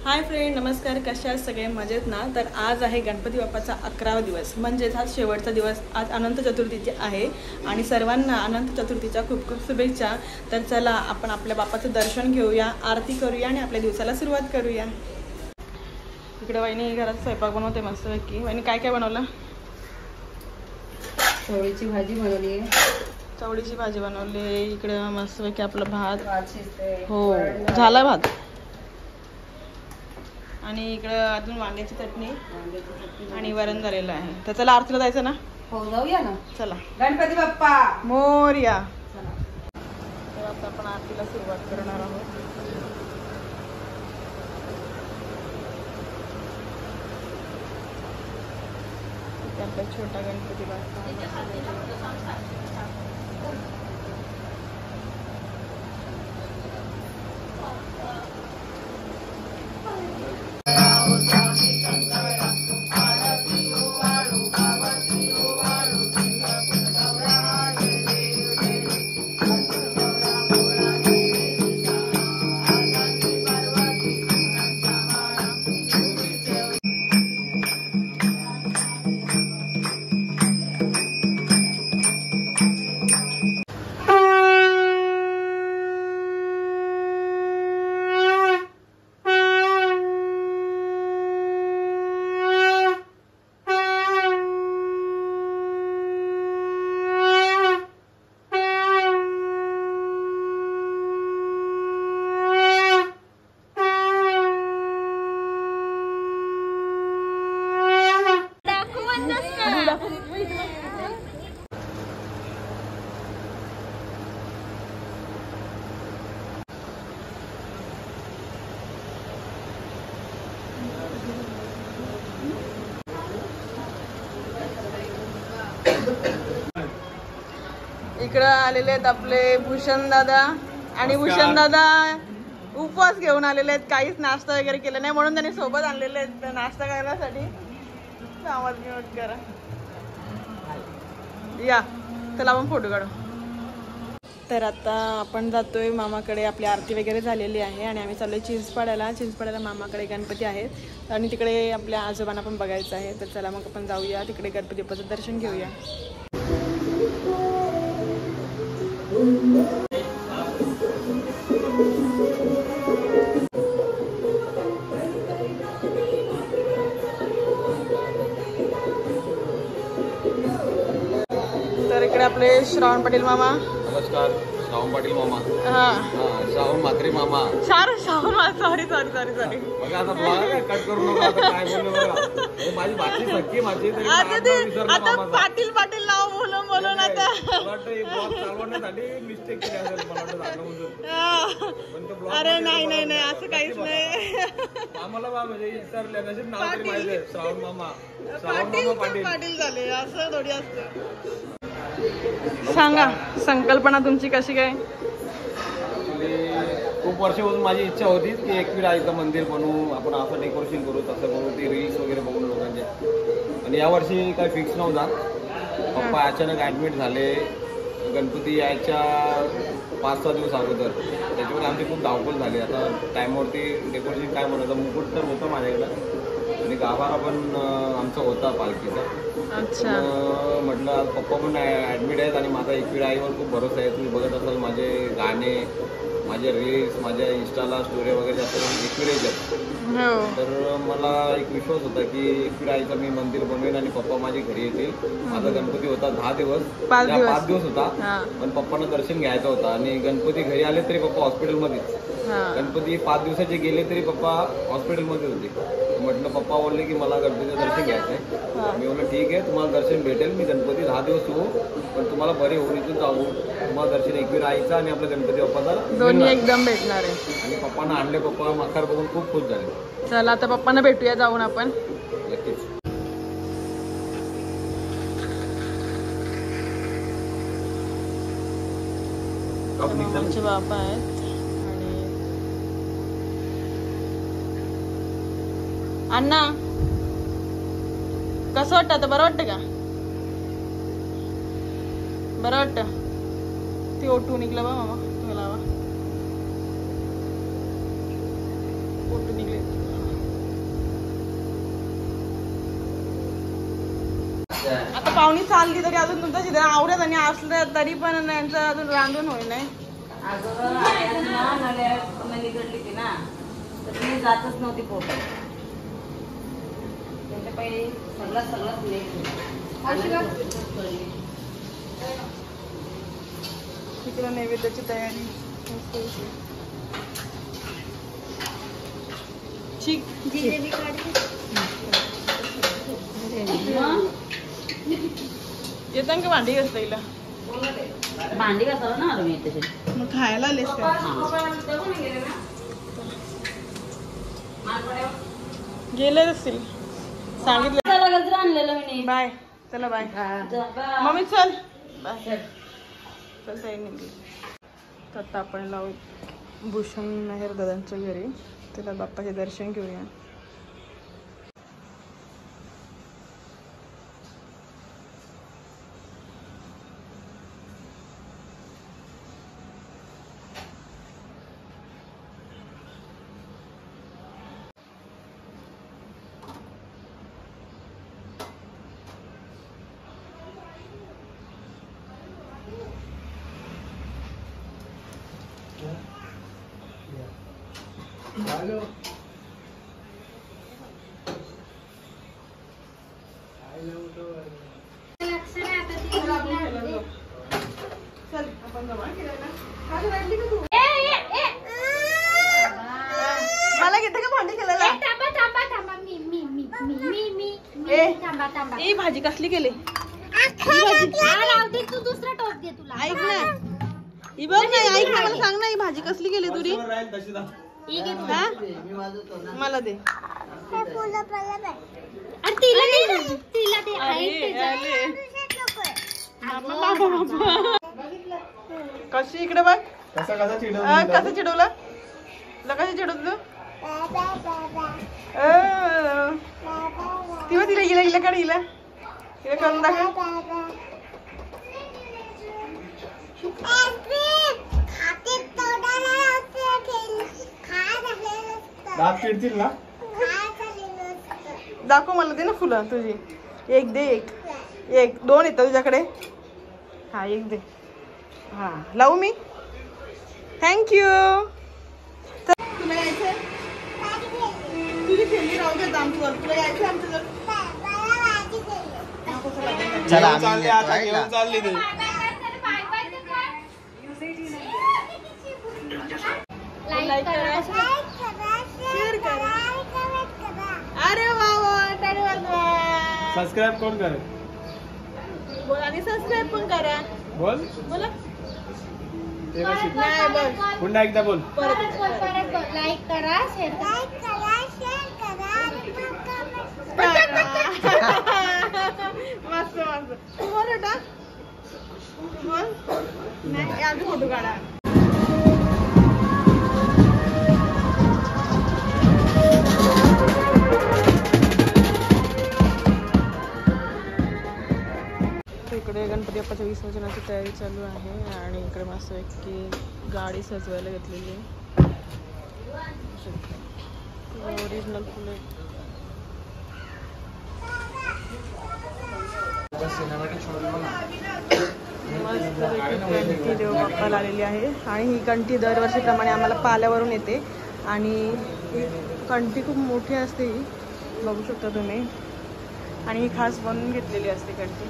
Hi friend, नमस्कार. कशा आहात सगळे? मजेत ना? तर आज आहे गणपती बाप्पाचा 11वा दिवस, म्हणजेच आज शेवटचा दिवस. आज अनंत चतुर्थीची आहे आणि सर्वांना अनंत चतुर्थीच्या खूप खूप शुभेच्छा. तर चला आपण आपल्या बाप्पाचं दर्शन घेऊया, आरती करूया आणि आपल्या दिवसाला सुरुवात करूया. इकडे वहिनी घरात स्वयंपाक बनवते मस्तपैकी. वहिनी काय काय बनवलं? चवळीची भाजी बनवली आहे. चवळीची भाजी बनवली. इकडे मस्तपैकी आपलं भात. हो, झाला भात. आणि इकडं अजून वांग्याची चटणी आणि वरण झालेलं आहे. तर चला आरतीला जायचं ना? हो, जाऊया ना. चला. गणपती बाप्पा मोरया. तर आता आपण आरतीला सुरुवात करणार आहोत. आपला छोटा गणपती बाप्पा. इकडं आलेले आहेत आपले भूषण दादा. आणि भूषण दादा उपवास घेऊन आलेले आहेत. काहीच नाश्ता वगैरे केला नाही, म्हणून त्यांनी सोबत आणलेले आहेत नाश्ता करण्यासाठी. आवाज म्यूट करा. या, चला आपण फोटो काढू. तर आता आपण जातोय मामाकडे. आपली आरती वगैरे झालेली आहे आणि आम्ही चाललोय चिंचपाड्याला मामाकडे गणपती आहेत आणि तिकडे आपल्या आजोबांना पण बघायचं आहे. तर चला मग आपण जाऊया तिकडे, गणपती बाप्पाचं दर्शन घेऊया. तर इकडे आपले श्रावण पाटील मामा. नमस्कार. श्रावण पाटील मामा. हा, श्रावण म्हात्रे मामा. सॉरी. बघा आता बघा, कट करू नका. आता काय बोललो बघा, माझी भाची सख्खी माझी तरी आता पाटील नाव बोलून आता ब्लॉग चालवण्यासाठी मिस्टेक केली असेल मला वाटतं. अरे नाही असं काहीच नाही. आम्हाला म्हणजे विचारल्या नशीब नाव तरी माहिती आहे. श्रावण मामा पाटील झाले, असं थोडी असतं. सांगा संकल्पना तुमची कशी काय? खूप वर्षापासून माझी इच्छा होती की एकवीर आईचं मंदिर बनवू, आपण असं डेकोरेशन करू, तसं करू. ती रील्स वगैरे बघून लोकांचे. आणि यावर्षी काही फिक्स नव्हता. पप्पा अचानक ॲडमिट झाले गणपती यायच्या 5-6 दिवस अगोदर. त्याच्यामुळे आमची खूप धावपळ झाली. आता टाईमवरती डेकोरेशन काय म्हणायचं, मुकुट तर होतं माझ्याकडं आणि गाभारा पण आमचा होता पालखीचा. अच्छा. म्हटलं पप्पा पण ॲडमिट आहेत आणि माझा एकवीर आईवर खूप भरोसा आहे. तुम्ही बघत असाल माझे गाणे, माझे रील्स, माझ्या इंस्टाला स्टोरी वगैरे जास्त एकवीर येतात. तर मला एक विश्वास होता की एकवीर आईचं मी मंदिर बनवेन आणि पप्पा माझे घरी येतील. माझा गणपती होता 10 दिवस, 5 दिवस होता, पण पप्पांना दर्शन घ्यायचं होतं. आणि गणपती घरी आले तरी पप्पा हॉस्पिटलमध्येच. गणपती 5 दिवसाचे गेले तरी पप्पा हॉस्पिटलमध्ये होते. म्हटलं पप्पा बोलले की मला गणपतीचं दर्शन घ्यायचं आहे. मी बोललं ठीक आहे, तुम्हाला दर्शन भेटेल. मी गणपती 10 दिवस होऊ, पण तुम्हाला बरे होऊन इथून जाऊ. तुम्हाला दर्शन एकवीर आईचा आणि आपल्या गणपती बाप्पाचा दोन्ही एकदम भेटणार आहे. आणि पप्पांना आणले. पप्पा मकार बघून खूप खुश झाले. चला आता पप्पांना भेटूया जाऊन आपण. नक्कीच. आमचे बाबा आहेत. अण्णा कसं वाटतं आता? बरं वाटतं का? बरं वाटतं? ती ओटू निघलं बा मामा, तुम्ही लावा. ओटू निघले. पाहुणी चालली तरी अजून तुमचं शिदा आवडत आणि असलं तरी पण यांचं अजून रांधून होईल नाही. निघडली ती ना तर ती जातच नव्हती पोटात. त्याच्या पहिले सगळंच तिकडं नैवेद्याची तयारी. येतात का भांडी घासता हिला? भांडी घासायला ना आलो मी तशी. मग खायला आलेस का? गेले असतील सांगितलं. आणलेलं मी. बाय. चला बाय. मम्मी चल बाय. चल ताई निघली. तर आता आपण लावू भूषण मेहर दादांच्या घरी. त्याला बाप्पाचे दर्शन घेऊया. Hello. चल आपण जमा केलं ना. मला घेते का भांडी केलेला? ही भाजी कसली केली? दुसरा टॉप दे तुला. ऐक ना ही बघ ना. ऐक ना मला सांग ना ही भाजी कसली केली तुरी? मला दे. कशी इकडे बघ. कसं चिडवलं? कशी चिडवलं? तिला तिला हिला हिला काढ. हिला हिला करून दाखव. दाखव मला. दे ना फुलं तुझी. एक दे. एक दोन येतं तुझ्याकडे. हा एक दे. हा लावू मी. थँक्यू. तुला यायचंय? तुझी खेळली राहू दे. आमचं तुला यायचंय आमचं जर. चालली ते. लाईक करा, शेअर करा. अरे वा वा. टाळी वाजवा. सबस्क्राईब कोण करे? बोल. आणि सबस्क्राईब पण करा. बोल. बोला. ते कशी? नाही बोल. पुन्हा एकदा बोल. परत लाईक करा, शेअर करा. मस्त मस्त. तू बोल बेटा. तू बोल. नाही आधी फोटो काढा. इकडे गणपती बाप्पाच्या विसर्जनाची तयारी चालू आहे आणि इकडे मस्त की गाडी सजवायला घेतलेली आहे. ओरिजिनल फुले. मस्त घंटी देव बाप्पाला आलेली आहे आणि ही घंटी दरवर्षीप्रमाणे आम्हाला पाल्यावरून येते आणि ही घंटी खूप मोठी असते. ही बघू शकता तुम्ही. आणि ही खास बनवून घेतलेली असते घंटी.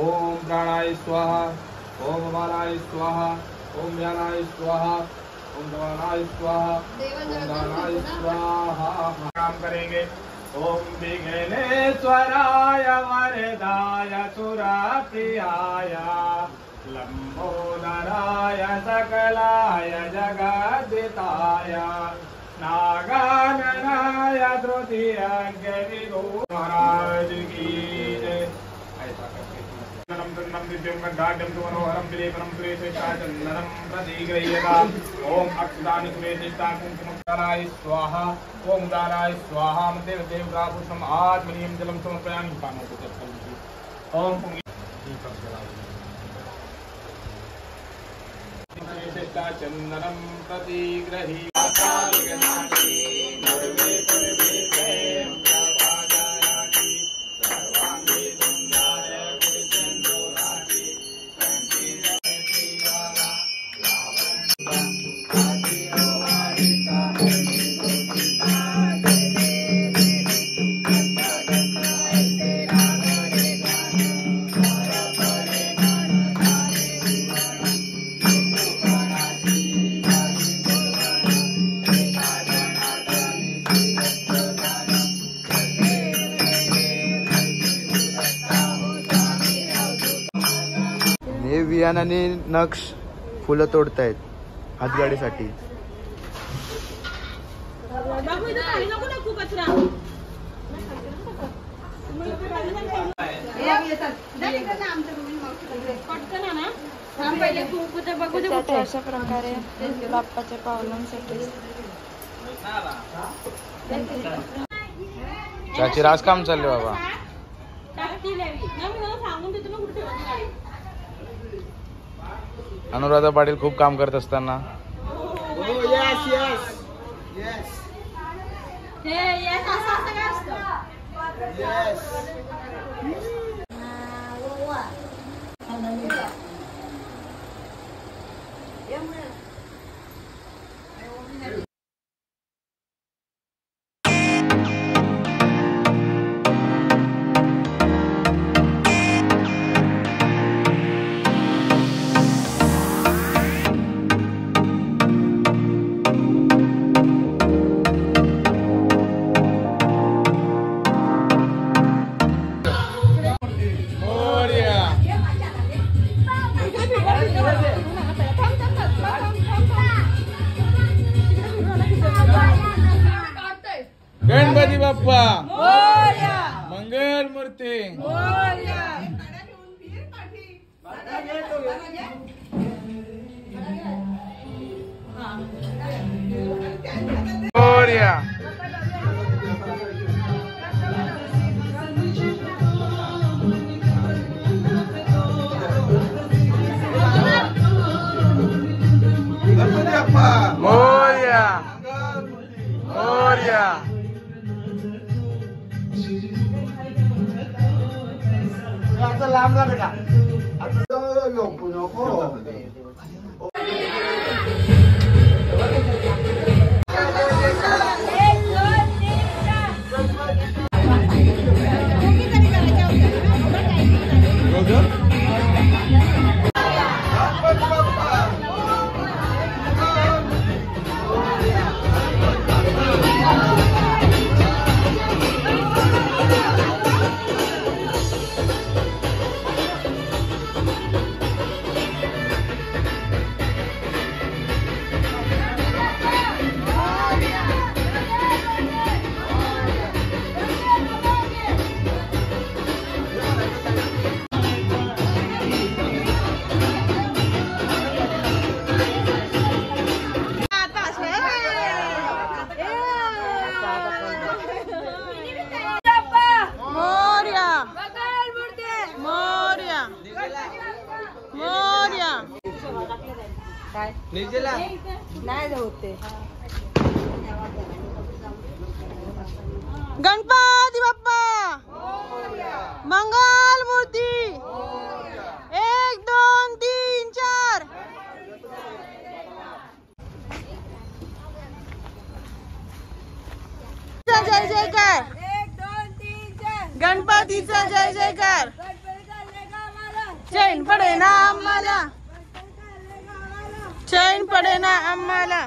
ओम प्राणाय स्वाहा ओम बालाय स्वाहा, ओम ज्ञानाय स्वाहा, ओम गवानाय स्वाहा, ओम दानाय स्वाहा। काम करेंगे। ओम विघ्नेश्वराय वरदाय सुरप्रियाय लंबोदराय सकलाय जगद्दिताय नागाननाय तृतीयज्ञ विभो महाराज की जय। नरम तन्नम दिव्यं गंधाढ्यं सुमनोहरं विलेपनं सुरेशेषाचन्दनं प्रतिगृह्यताम्। ओम अक्षतानि सुरेशेषा कुङ्कुमकाराय स्वाहा, ओम दाराय स्वाहा। मते देवतापुष्पम् आत्मनीयं जलं समर्पयामि। ओम चंदनम प्रतिगृह्यताम्। वियान आणि नक्ष फुलं तोडतायत हातगाडीसाठी. अशा प्रकारे बाप्पाच्या पावलांसाठी त्याची राजकाम चालले बाबा. अनुराधा पाटील खूप काम करत असताना गणपती बाप्पा मंगल मूर्ती मोरया. मोरया मोरया. आता लांब जा बेटा. आता नको नको. नाही होते. गणपती बाप्पा मंगल मूर्ती 1 2 3 4. जय जयकार. 1 2 3 4. गणपतीचा जय जयकार. चैन पडे ना आम्हाला, चैन पडे ना आम्हाला.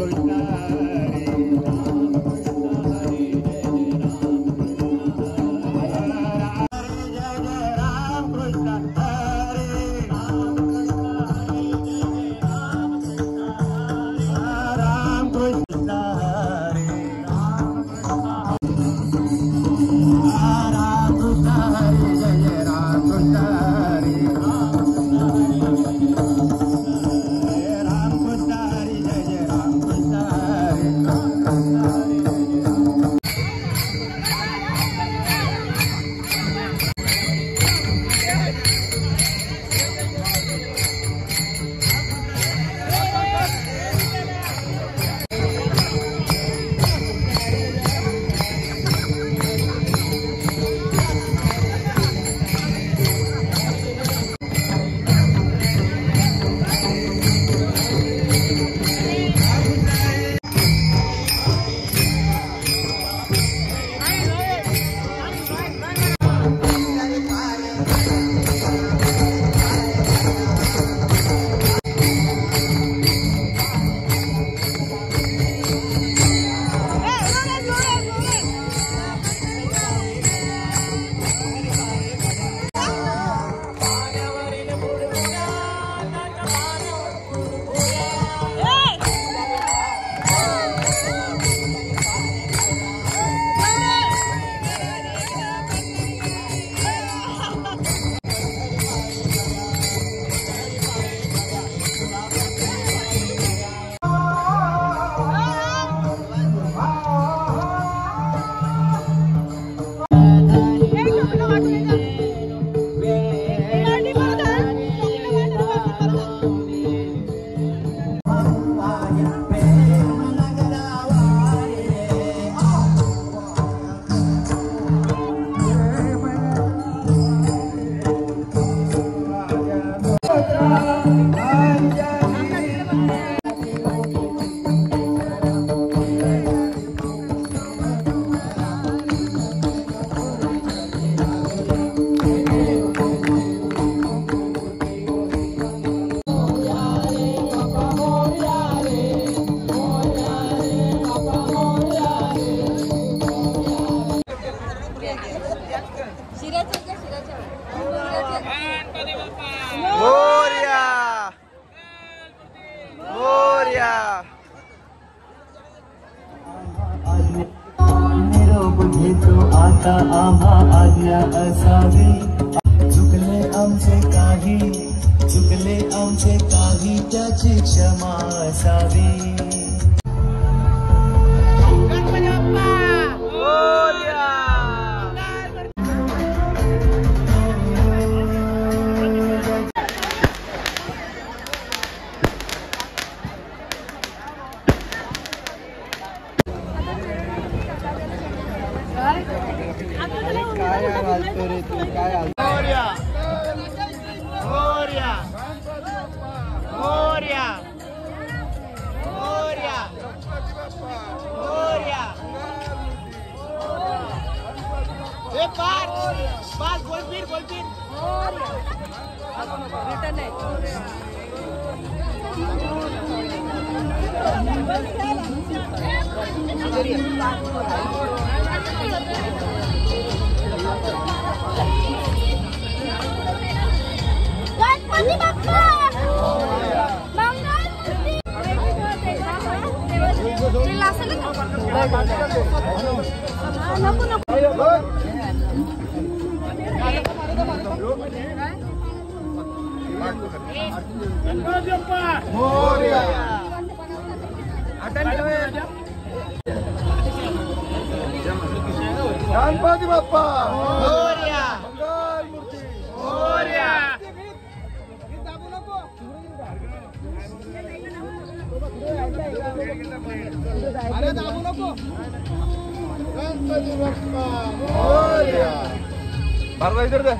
Krishna घेतो आता आम्हा आज्ञा असावी. चुकले आमचे काही त्याची क्षमा असावी. गणपती बाप्पा अरे दाबू नको. गणपती बाप्पा मोरया. भारत इधर दे.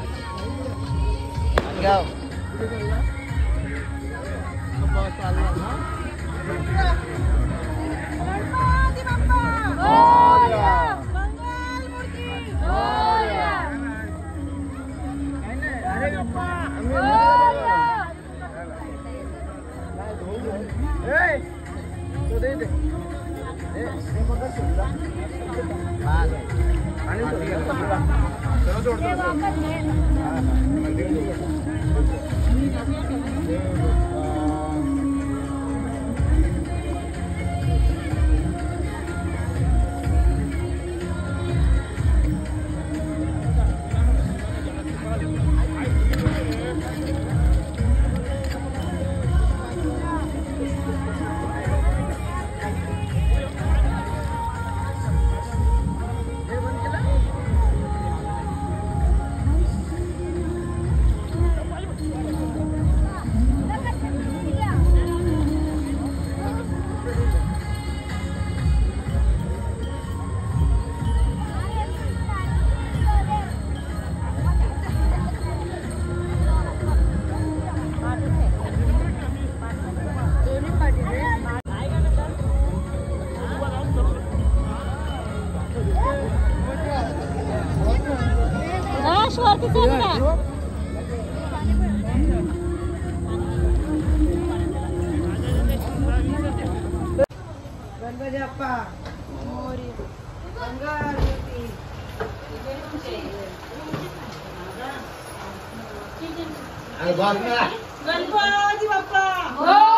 गणपती बाप्पा